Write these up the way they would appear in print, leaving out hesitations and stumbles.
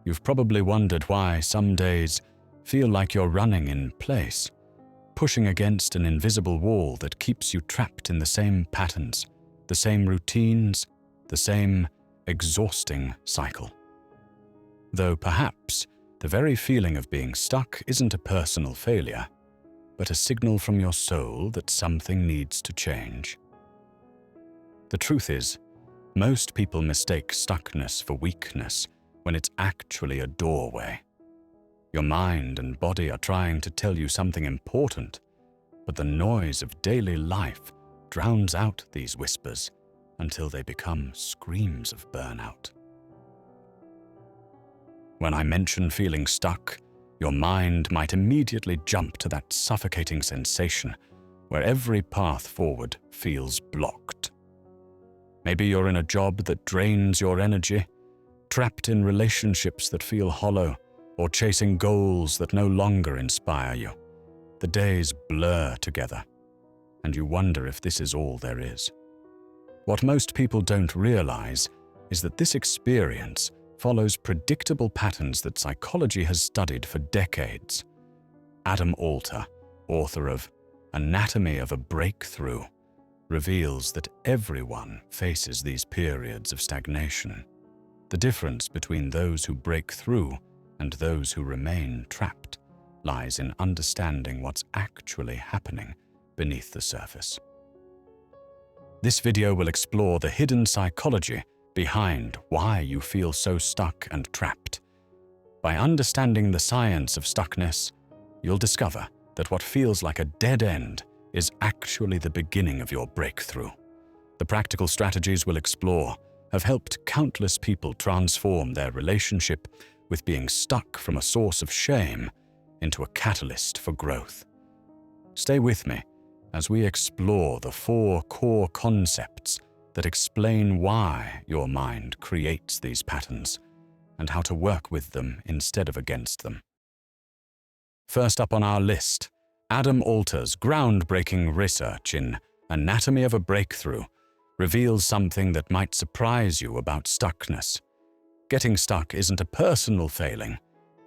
You've probably wondered why some days feel like you're running in place, pushing against an invisible wall that keeps you trapped in the same patterns, the same routines, the same exhausting cycle. Though perhaps the very feeling of being stuck isn't a personal failure, but a signal from your soul that something needs to change. The truth is, most people mistake stuckness for weakness when it's actually a doorway. Your mind and body are trying to tell you something important, but the noise of daily life drowns out these whispers until they become screams of burnout. When I mention feeling stuck, your mind might immediately jump to that suffocating sensation where every path forward feels blocked. Maybe you're in a job that drains your energy, trapped in relationships that feel hollow, or chasing goals that no longer inspire you. The days blur together, and you wonder if this is all there is. What most people don't realize is that this experience follows predictable patterns that psychology has studied for decades. Adam Alter, author of Anatomy of a Breakthrough, reveals that everyone faces these periods of stagnation. The difference between those who break through and those who remain trapped lies in understanding what's actually happening beneath the surface. This video will explore the hidden psychology behind why you feel so stuck and trapped. By understanding the science of stuckness, you'll discover that what feels like a dead end is actually the beginning of your breakthrough. The practical strategies we'll explore have helped countless people transform their relationship with being stuck from a source of shame into a catalyst for growth. Stay with me as we explore the 4 core concepts that explain why your mind creates these patterns and how to work with them instead of against them. First up on our list, Adam Alter's groundbreaking research in Anatomy of a Breakthrough reveals something that might surprise you about stuckness. Getting stuck isn't a personal failing.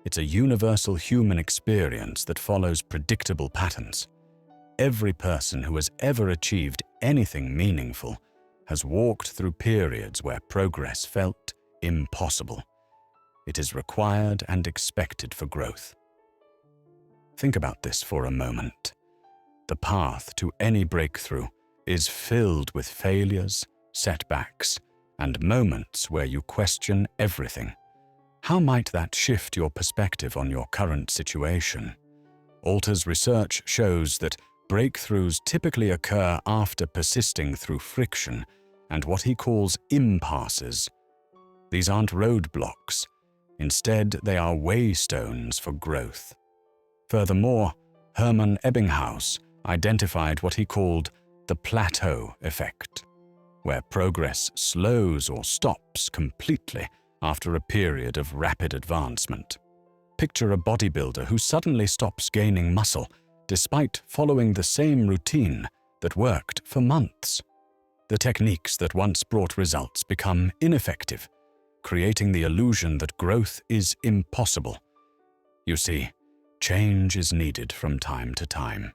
It's a universal human experience that follows predictable patterns. Every person who has ever achieved anything meaningful has walked through periods where progress felt impossible. It is required and expected for growth. Think about this for a moment. The path to any breakthrough is filled with failures, setbacks, and moments where you question everything. How might that shift your perspective on your current situation? Alter's research shows that breakthroughs typically occur after persisting through friction and what he calls impasses. These aren't roadblocks. Instead, they are waystones for growth. Furthermore, Hermann Ebbinghaus identified what he called the plateau effect, where progress slows or stops completely after a period of rapid advancement. Picture a bodybuilder who suddenly stops gaining muscle despite following the same routine that worked for months. The techniques that once brought results become ineffective, creating the illusion that growth is impossible. You see, change is needed from time to time.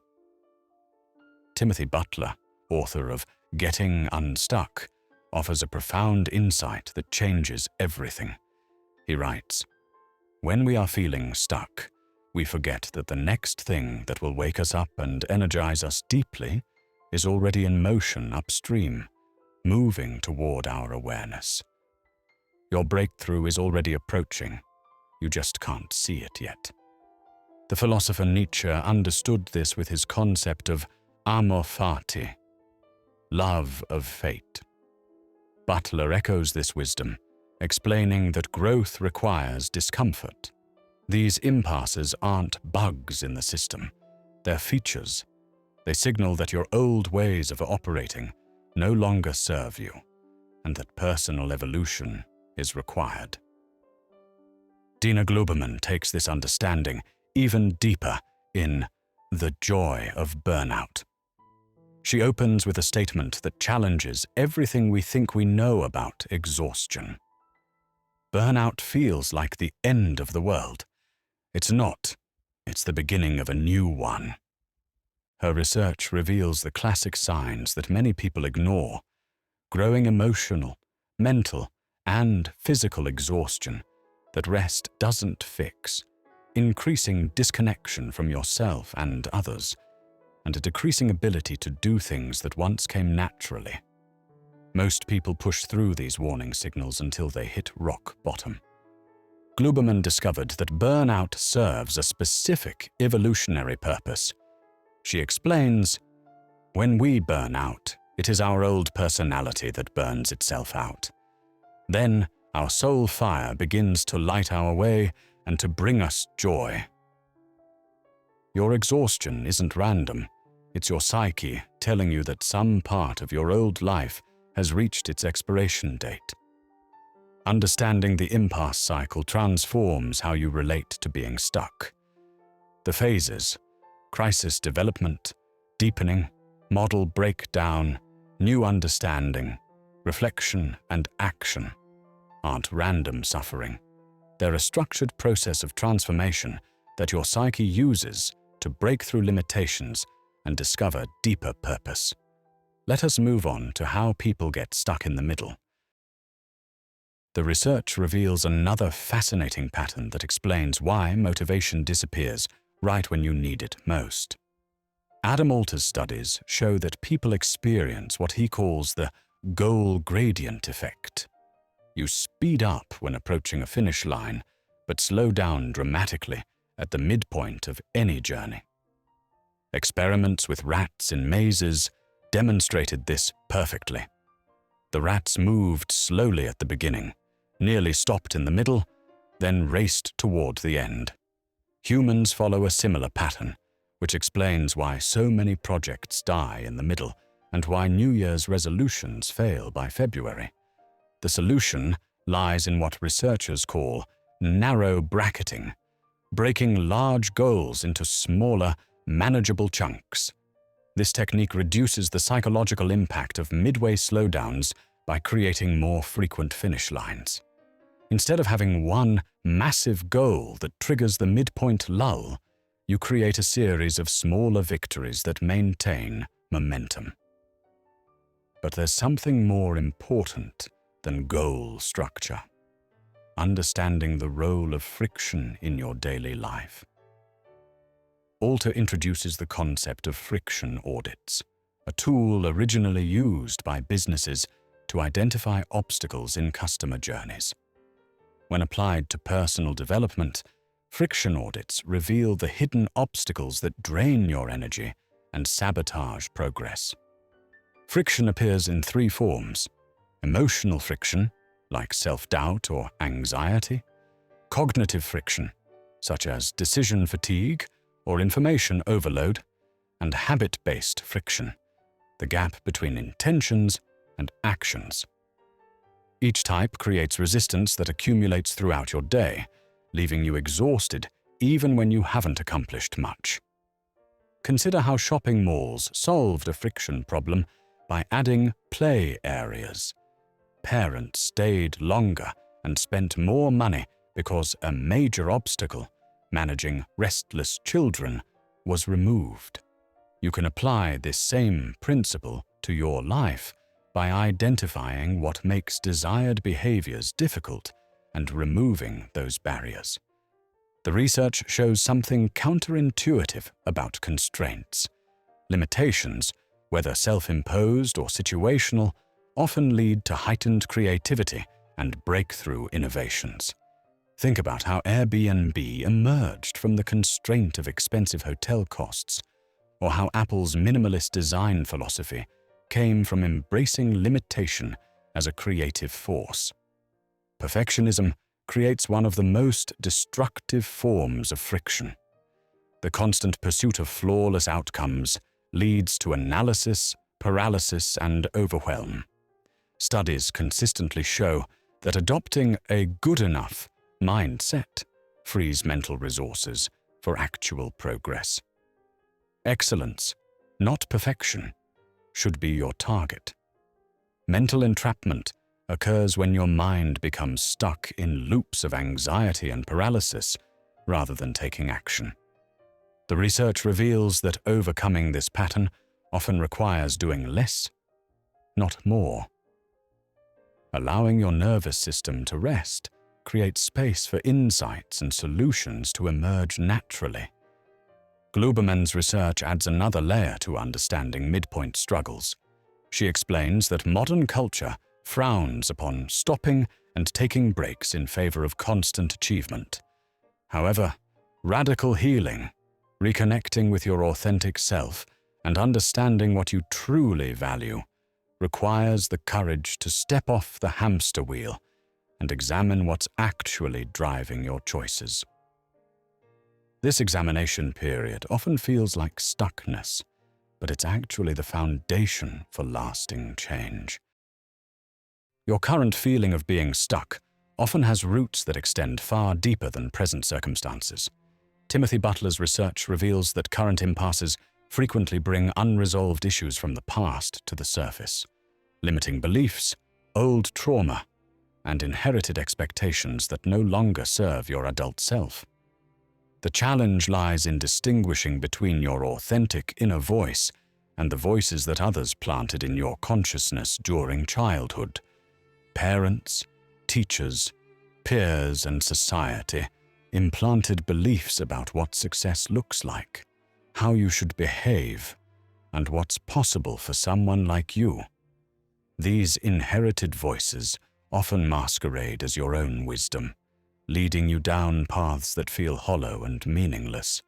Timothy Butler, author of Getting Unstuck, offers a profound insight that changes everything. He writes, "When we are feeling stuck, we forget that the next thing that will wake us up and energize us deeply is already in motion upstream, moving toward our awareness. Your breakthrough is already approaching. You just can't see it yet." The philosopher Nietzsche understood this with his concept of amor fati, love of fate. Butler echoes this wisdom, explaining that growth requires discomfort. These impasses aren't bugs in the system, they're features. They signal that your old ways of operating no longer serve you, and that personal evolution is required. Dina Gluberman takes this understanding even deeper in The Joy of Burnout. She opens with a statement that challenges everything we think we know about exhaustion. burnout feels like the end of the world. It's not. It's the beginning of a new one. Her research reveals the classic signs that many people ignore: growing emotional, mental, and physical exhaustion that rest doesn't fix, increasing disconnection from yourself and others, and a decreasing ability to do things that once came naturally. Most people push through these warning signals until they hit rock bottom. Gluberman discovered that burnout serves a specific evolutionary purpose. She explains, "When we burn out, it is our old personality that burns itself out. Then our soul fire begins to light our way and to bring us joy. Your exhaustion isn't random. It's your psyche telling you that some part of your old life has reached its expiration date." Understanding the impasse cycle transforms how you relate to being stuck. The phases: crisis development, deepening, model breakdown, new understanding, reflection, and action, aren't random suffering. They're a structured process of transformation that your psyche uses to break through limitations and discover deeper purpose. Let us move on to how people get stuck in the middle. The research reveals another fascinating pattern that explains why motivation disappears right when you need it most. Adam Alter's studies show that people experience what he calls the goal gradient effect. You speed up when approaching a finish line, but slow down dramatically at the midpoint of any journey. Experiments with rats in mazes demonstrated this perfectly. The rats moved slowly at the beginning, nearly stopped in the middle, then raced toward the end. Humans follow a similar pattern, which explains why so many projects die in the middle and why New Year's resolutions fail by February. The solution lies in what researchers call narrow bracketing, breaking large goals into smaller, manageable chunks. This technique reduces the psychological impact of midway slowdowns by creating more frequent finish lines. Instead of having one massive goal that triggers the midpoint lull, you create a series of smaller victories that maintain momentum. But there's something more important than goal structure: understanding the role of friction in your daily life. Alter introduces the concept of friction audits, a tool originally used by businesses to identify obstacles in customer journeys. When applied to personal development, friction audits reveal the hidden obstacles that drain your energy and sabotage progress. Friction appears in three forms: emotional friction, like self-doubt or anxiety; cognitive friction, such as decision fatigue or information overload; and habit-based friction, the gap between intentions and actions. Each type creates resistance that accumulates throughout your day, leaving you exhausted even when you haven't accomplished much. Consider how shopping malls solved a friction problem by adding play areas. Parents stayed longer and spent more money because a major obstacle, managing restless children, was removed. You can apply this same principle to your life by identifying what makes desired behaviors difficult and removing those barriers. The research shows something counterintuitive about constraints. Limitations, whether self-imposed or situational, often lead to heightened creativity and breakthrough innovations. Think about how Airbnb emerged from the constraint of expensive hotel costs, or how Apple's minimalist design philosophy came from embracing limitation as a creative force. Perfectionism creates one of the most destructive forms of friction. The constant pursuit of flawless outcomes leads to analysis, paralysis, and overwhelm. Studies consistently show that adopting a good enough mindset frees mental resources for actual progress. Excellence, not perfection, should be your target. Mental entrapment occurs when your mind becomes stuck in loops of anxiety and paralysis rather than taking action. The research reveals that overcoming this pattern often requires doing less, not more. Allowing your nervous system to rest creates space for insights and solutions to emerge naturally. Gluberman's research adds another layer to understanding midpoint struggles. She explains that modern culture frowns upon stopping and taking breaks in favor of constant achievement. However, radical healing, reconnecting with your authentic self, and understanding what you truly value requires the courage to step off the hamster wheel and examine what's actually driving your choices. This examination period often feels like stuckness, but it's actually the foundation for lasting change. Your current feeling of being stuck often has roots that extend far deeper than present circumstances. Timothy Butler's research reveals that current impasses frequently bring unresolved issues from the past to the surface, limiting beliefs, old trauma, and inherited expectations that no longer serve your adult self. The challenge lies in distinguishing between your authentic inner voice and the voices that others planted in your consciousness during childhood. Parents, teachers, peers, and society implanted beliefs about what success looks like, how you should behave, and what's possible for someone like you. These inherited voices often masquerade as your own wisdom, leading you down paths that feel hollow and meaningless.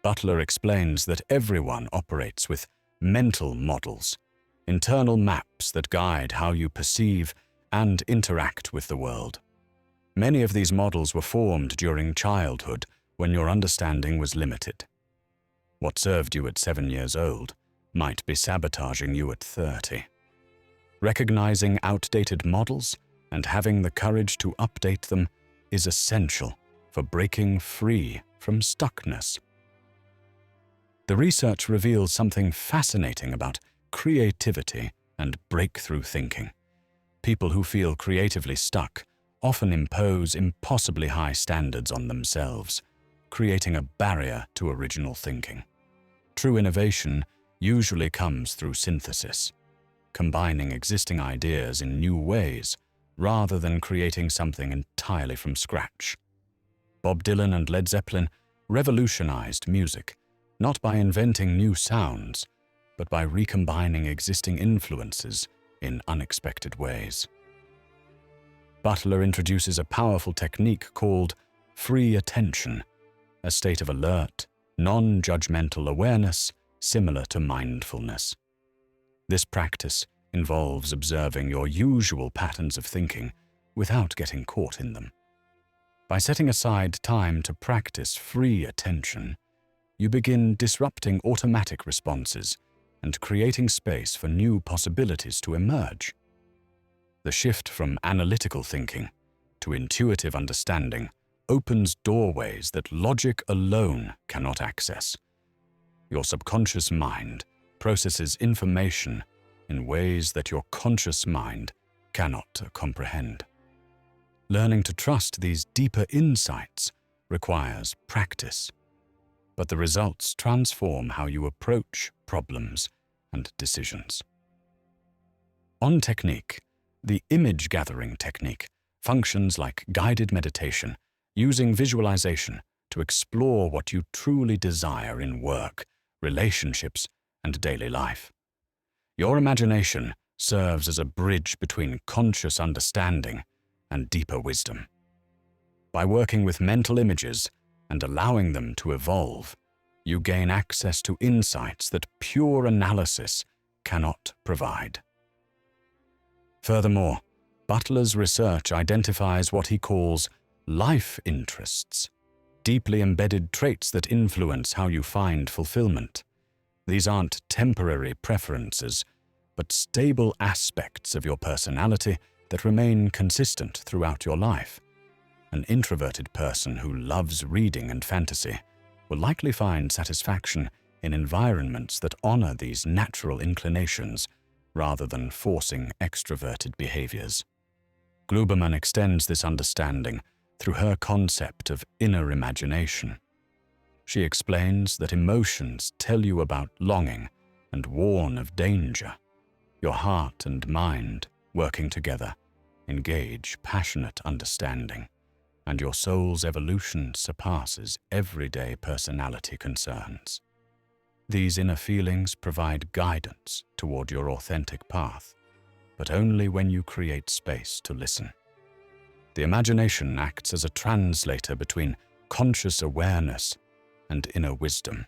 Butler explains that everyone operates with mental models, internal maps that guide how you perceive and interact with the world. Many of these models were formed during childhood when your understanding was limited. What served you at 7 years old might be sabotaging you at 30. Recognizing outdated models and having the courage to update them is essential for breaking free from stuckness. The research reveals something fascinating about creativity and breakthrough thinking. People who feel creatively stuck often impose impossibly high standards on themselves, creating a barrier to original thinking. True innovation usually comes through synthesis, combining existing ideas in new ways rather than creating something entirely from scratch. Bob Dylan and Led Zeppelin revolutionized music, not by inventing new sounds, but by recombining existing influences in unexpected ways. Butler introduces a powerful technique called free attention, a state of alert, non-judgmental awareness similar to mindfulness. This practice involves observing your usual patterns of thinking without getting caught in them. By setting aside time to practice free attention, you begin disrupting automatic responses and creating space for new possibilities to emerge. The shift from analytical thinking to intuitive understanding opens doorways that logic alone cannot access. Your subconscious mind processes information in ways that your conscious mind cannot comprehend. Learning to trust these deeper insights requires practice, but the results transform how you approach problems and decisions. On technique, the image-gathering technique functions like guided meditation, using visualization to explore what you truly desire in work, relationships, and daily life. Your imagination serves as a bridge between conscious understanding and deeper wisdom. By working with mental images and allowing them to evolve, you gain access to insights that pure analysis cannot provide. Furthermore, Butler's research identifies what he calls life interests, deeply embedded traits that influence how you find fulfillment. These aren't temporary preferences, but stable aspects of your personality that remain consistent throughout your life. An introverted person who loves reading and fantasy will likely find satisfaction in environments that honor these natural inclinations rather than forcing extroverted behaviors. Gluberman extends this understanding through her concept of inner imagination. She explains that emotions tell you about longing and warn of danger. Your heart and mind, working together, engage passionate understanding, and your soul's evolution surpasses everyday personality concerns. These inner feelings provide guidance toward your authentic path, but only when you create space to listen. The imagination acts as a translator between conscious awareness and inner wisdom,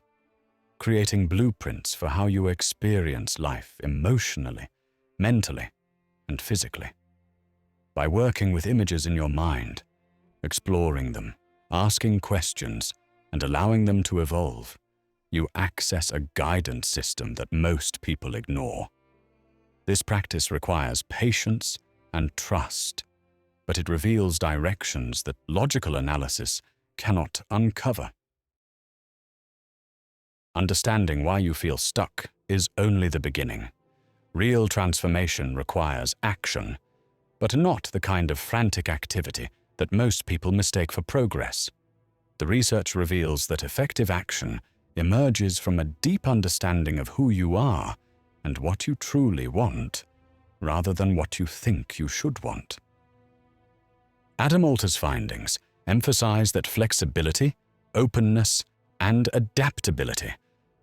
creating blueprints for how you experience life emotionally, mentally, and physically. By working with images in your mind, exploring them, asking questions, and allowing them to evolve, you access a guidance system that most people ignore. This practice requires patience and trust, but it reveals directions that logical analysis cannot uncover. Understanding why you feel stuck is only the beginning. Real transformation requires action, but not the kind of frantic activity that most people mistake for progress. The research reveals that effective action emerges from a deep understanding of who you are and what you truly want, rather than what you think you should want. Adam Alter's findings emphasize that flexibility, openness, and adaptability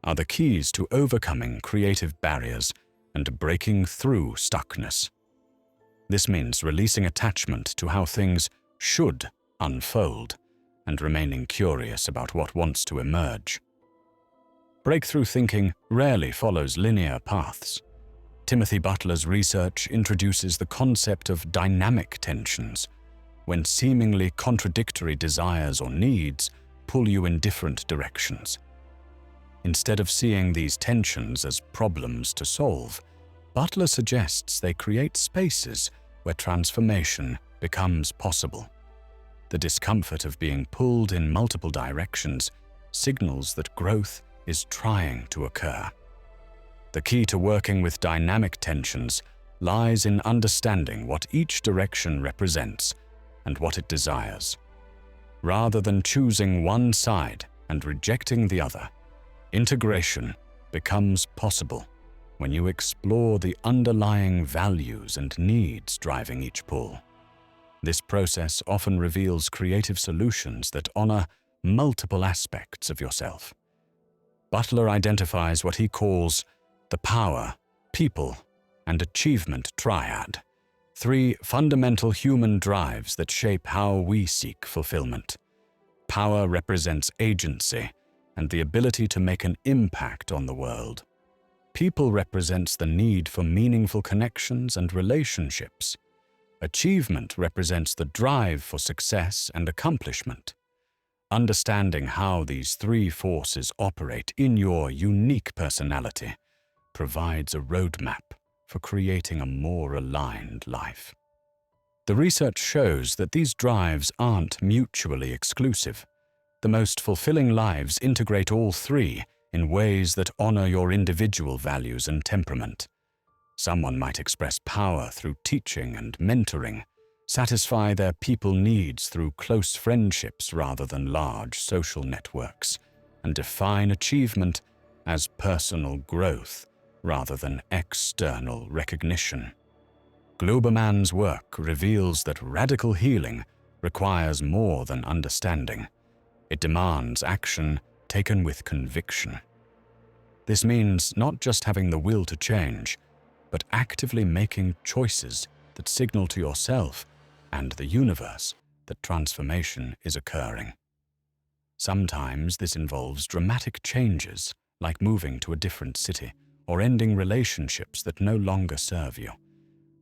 are the keys to overcoming creative barriers and breaking through stuckness. This means releasing attachment to how things should unfold and remaining curious about what wants to emerge. Breakthrough thinking rarely follows linear paths. Timothy Butler's research introduces the concept of dynamic tensions, when seemingly contradictory desires or needs pull you in different directions. Instead of seeing these tensions as problems to solve, Butler suggests they create spaces where transformation becomes possible. The discomfort of being pulled in multiple directions signals that growth is trying to occur. The key to working with dynamic tensions lies in understanding what each direction represents and what it desires. Rather than choosing one side and rejecting the other, integration becomes possible when you explore the underlying values and needs driving each pull. This process often reveals creative solutions that honor multiple aspects of yourself. Butler identifies what he calls the power, people, and achievement triad, three fundamental human drives that shape how we seek fulfillment. Power represents agency and the ability to make an impact on the world. People represents the need for meaningful connections and relationships. Achievement represents the drive for success and accomplishment. Understanding how these three forces operate in your unique personality provides a roadmap for creating a more aligned life. The research shows that these drives aren't mutually exclusive. The most fulfilling lives integrate all three in ways that honor your individual values and temperament. Someone might express power through teaching and mentoring, satisfy their people needs through close friendships rather than large social networks, and define achievement as personal growth rather than external recognition. Gluberman's work reveals that radical healing requires more than understanding. It demands action taken with conviction. This means not just having the will to change, but actively making choices that signal to yourself and the universe that transformation is occurring. Sometimes this involves dramatic changes, like moving to a different city or ending relationships that no longer serve you.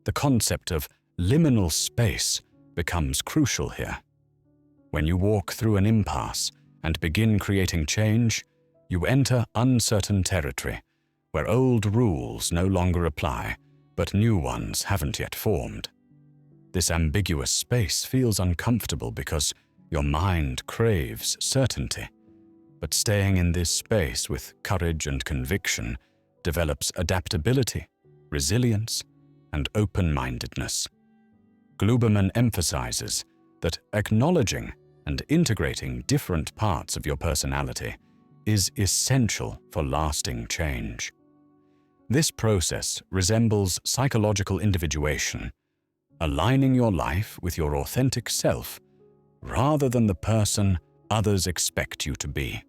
The concept of liminal space becomes crucial here. When you walk through an impasse and begin creating change, you enter uncertain territory where old rules no longer apply, but new ones haven't yet formed. This ambiguous space feels uncomfortable because your mind craves certainty, but staying in this space with courage and conviction develops adaptability, resilience, and open-mindedness. Gluberman emphasizes that acknowledging and integrating different parts of your personality is essential for lasting change. This process resembles psychological individuation, aligning your life with your authentic self rather than the person others expect you to be.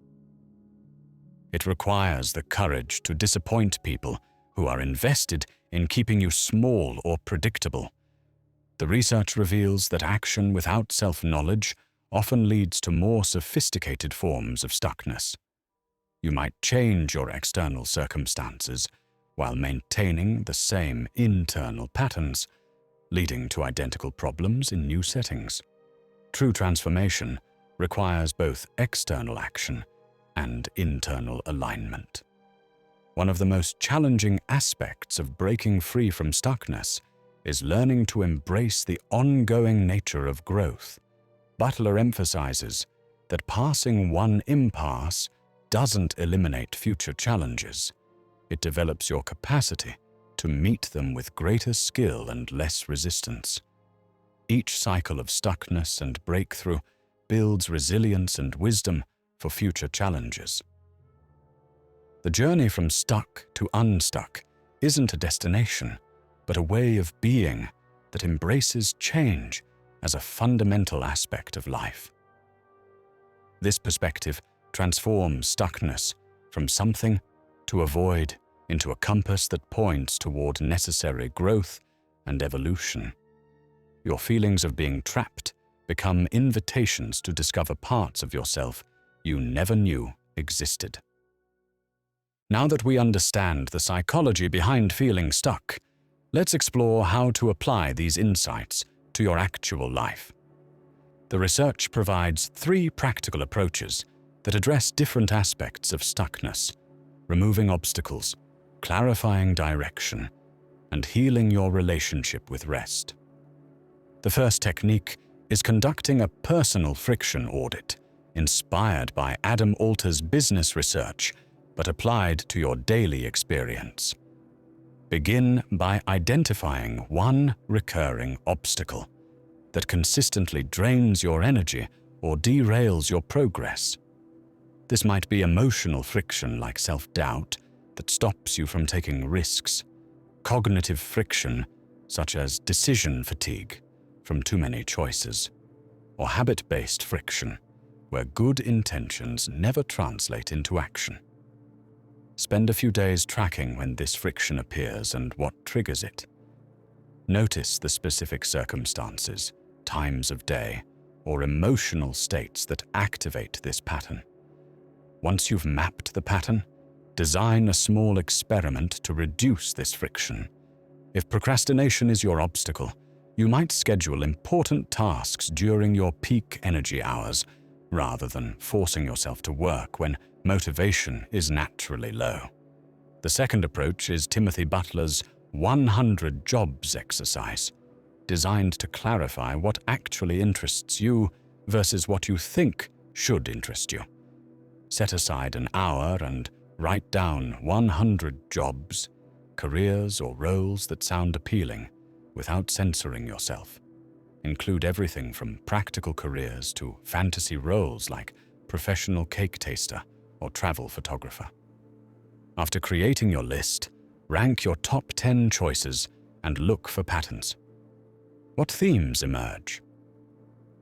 It requires the courage to disappoint people who are invested in keeping you small or predictable. The research reveals that action without self-knowledge often leads to more sophisticated forms of stuckness. You might change your external circumstances while maintaining the same internal patterns, leading to identical problems in new settings. True transformation requires both external action and internal alignment. One of the most challenging aspects of breaking free from stuckness is learning to embrace the ongoing nature of growth. Butler emphasizes that passing one impasse doesn't eliminate future challenges. It develops your capacity to meet them with greater skill and less resistance. Each cycle of stuckness and breakthrough builds resilience and wisdom for future challenges. The journey from stuck to unstuck isn't a destination, but a way of being that embraces change as a fundamental aspect of life. This perspective transforms stuckness from something to avoid into a compass that points toward necessary growth and evolution. Your feelings of being trapped become invitations to discover parts of yourself you never knew existed. Now that we understand the psychology behind feeling stuck, let's explore how to apply these insights to your actual life. The research provides 3 practical approaches that address different aspects of stuckness: removing obstacles, clarifying direction, and healing your relationship with rest. The first technique is conducting a personal friction audit, inspired by Adam Alter's business research, but applied to your daily experience. Begin by identifying one recurring obstacle that consistently drains your energy or derails your progress. This might be emotional friction like self-doubt that stops you from taking risks, cognitive friction such as decision fatigue from too many choices, or habit-based friction where good intentions never translate into action. Spend a few days tracking when this friction appears and what triggers it. Notice the specific circumstances, times of day, or emotional states that activate this pattern. Once you've mapped the pattern, design a small experiment to reduce this friction. If procrastination is your obstacle, you might schedule important tasks during your peak energy hours rather than forcing yourself to work when motivation is naturally low. The second approach is Timothy Butler's 100 Jobs exercise, designed to clarify what actually interests you versus what you think should interest you. Set aside an hour and write down 100 jobs, careers, or roles that sound appealing without censoring yourself. Include everything from practical careers to fantasy roles like professional cake taster or travel photographer. After creating your list, rank your top 10 choices and look for patterns. What themes emerge?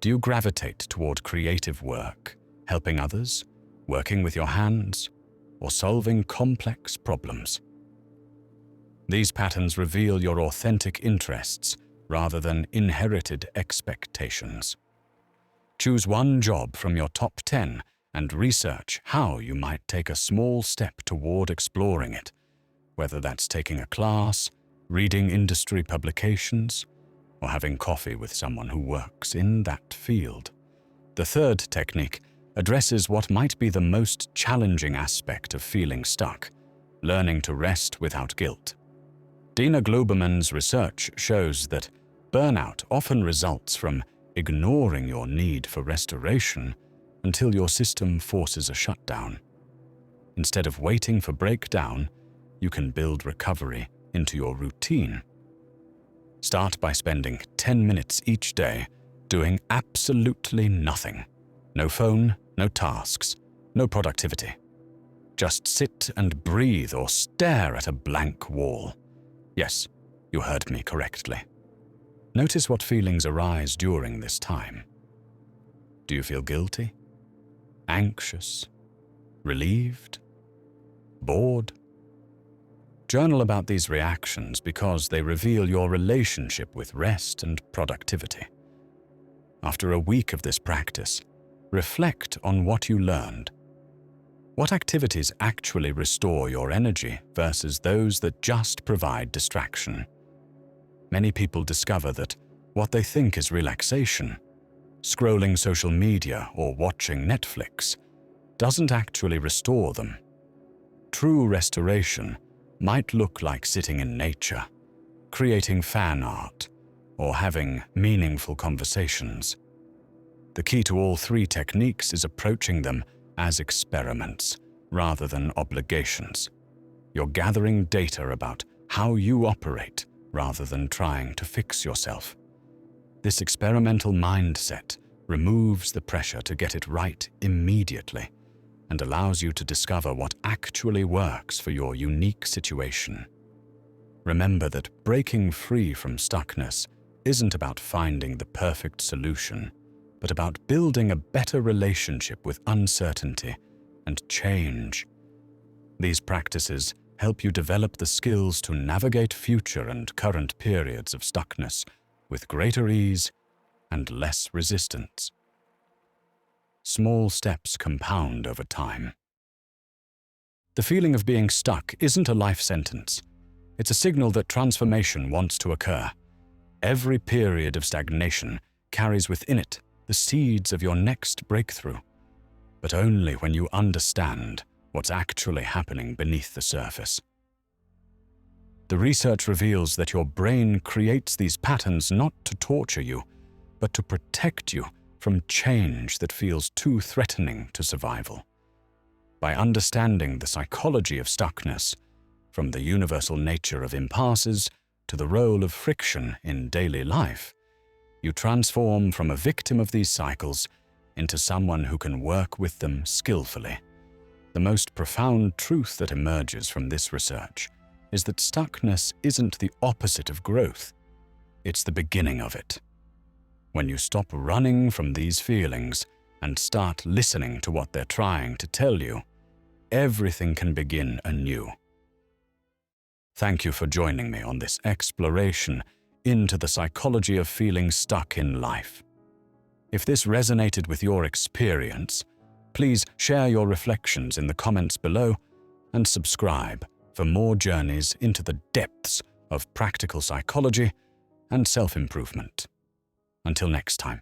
Do you gravitate toward creative work, helping others, working with your hands, or solving complex problems? These patterns reveal your authentic interests rather than inherited expectations. Choose one job from your top 10 and research how you might take a small step toward exploring it, whether that's taking a class, reading industry publications, or having coffee with someone who works in that field. The third technique addresses what might be the most challenging aspect of feeling stuck: learning to rest without guilt. Dina Globerman's research shows that burnout often results from ignoring your need for restoration until your system forces a shutdown. Instead of waiting for breakdown, you can build recovery into your routine. Start by spending 10 minutes each day doing absolutely nothing. No phone, no tasks, no productivity. Just sit and breathe or stare at a blank wall. Yes, you heard me correctly. Notice what feelings arise during this time. Do you feel guilty? Anxious? Relieved? Bored? Journal about these reactions because they reveal your relationship with rest and productivity. After a week of this practice, reflect on what you learned. What activities actually restore your energy versus those that just provide distraction? Many people discover that what they think is relaxation, scrolling social media or watching Netflix, doesn't actually restore them. True restoration might look like sitting in nature, creating fan art, or having meaningful conversations. The key to all three techniques is approaching them as experiments rather than obligations. You're gathering data about how you operate rather than trying to fix yourself. This experimental mindset removes the pressure to get it right immediately and allows you to discover what actually works for your unique situation. Remember that breaking free from stuckness isn't about finding the perfect solution, but about building a better relationship with uncertainty and change. These practices help you develop the skills to navigate future and current periods of stuckness with greater ease and less resistance. Small steps compound over time. The feeling of being stuck isn't a life sentence. It's a signal that transformation wants to occur. Every period of stagnation carries within it the seeds of your next breakthrough, but only when you understand what's actually happening beneath the surface. The research reveals that your brain creates these patterns not to torture you, but to protect you from change that feels too threatening to survival. By understanding the psychology of stuckness, from the universal nature of impasses to the role of friction in daily life, you transform from a victim of these cycles into someone who can work with them skillfully. The most profound truth that emerges from this research is that stuckness isn't the opposite of growth. It's the beginning of it. When you stop running from these feelings and start listening to what they're trying to tell you, everything can begin anew. Thank you for joining me on this exploration into the psychology of feeling stuck in life. If this resonated with your experience, please share your reflections in the comments below and subscribe for more journeys into the depths of practical psychology and self-improvement. Until next time.